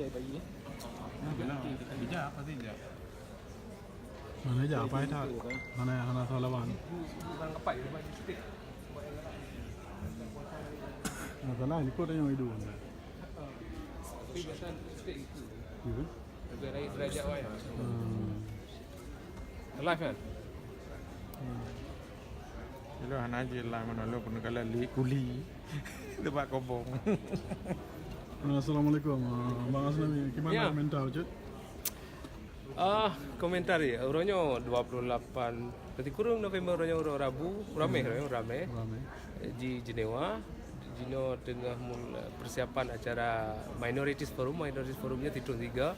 je bayi ni. Bijak apa tidak? Mana je apa itu? Mana Salawan. Bang kapai dia bagi stick. Masalah ni kau yang hidup. Tapi biasa stick itu. Ya. Lebih dari derajat awal. Live kan? Itu anak je lah mana lu pun kalau li kuli tempat kobong. Assalamualaikum. Bang Asnawi, gimana Ya. komentar je? Komentar ya. Orangnya 28. Berarti kurang November orangnya orang Rabu. Ramai. Ramai. Di Jenewa. Jino tengah mula persiapan acara Minorities Forum. Minorities Forumnya tidur 3. Ya.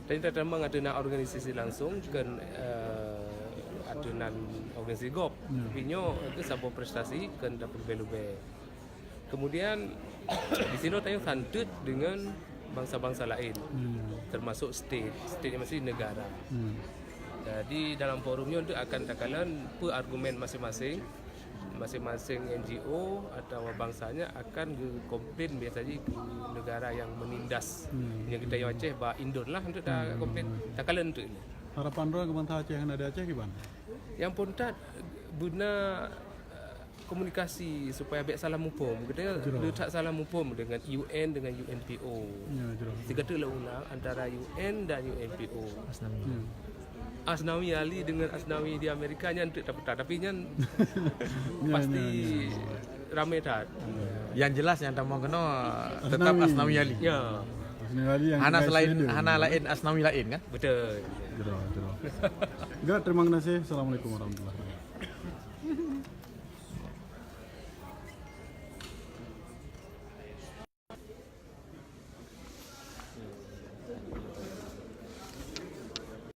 Dan kita memang ada nak organisasi langsung kan adunan organisasi GOP. Pinyo itu sebuah prestasi kan dapat lebih. Kemudian di sini tayang santut dengan bangsa-bangsa lain, termasuk state yang masih negara. Jadi dalam forumnya untuk akan takalan per argumen masing-masing NGO atau bangsanya akan komplain biasanya ke negara yang menindas. Yang kita yang Aceh bah Indon lah untuk tak komplain takalan untuk ini. Harapan orang ke bangsa Aceh yang ada Aceh gimana? Yang pun tak guna komunikasi supaya biar salam upom. Kita letak salam upom dengan UN dengan UNPO. Ya, jelas. Tiga tu lah ulang antara UN dan UNPO. Asnawi Ali dengan Asnawi di Amerika nya untuk dapat tapi nya pasti ramai tak. Yang jelas yang tak mau kena tetap Asnawi Ali. Ya, Asnawi Ali yang Hana lain Asnawi lain kan? betul. Jelas. Enggak, terima kasih. Assalamualaikum warahmatullahi wabarakatuh.